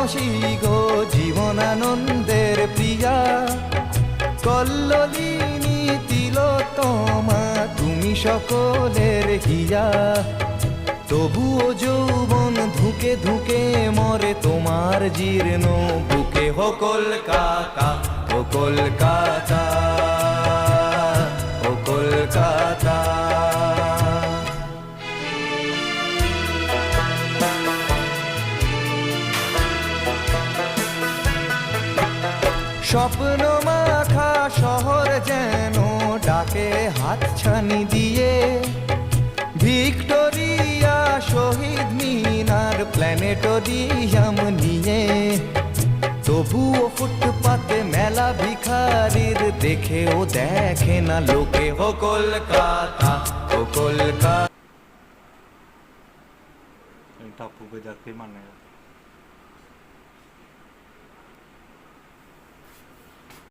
ভালোবাসি গো জীবনানন্দের প্রিয়া, কল্লোলিনী তিলোত্তমা তুমি সকলের হিয়া। তবুও যৌবন ধুকে ধুকে মরে তোমার জীর্ণ বুকে। হো কলকাতা, ও কলকাতা, ও কলকাতা। স্বপ্ন মাখা শহর যেন ডাকে হাতছানি দিয়ে, ভিক্টোরিয়া, শহীদ মিনার, প্ল্যানেটোরিয়াম নিয়ে। তবুও ফুটপাতে মেলা ভিখারির দেখেও দেখে না লোকে। ও কলকাতা, ও কলকাতা। टापू पे जाके मानेगा।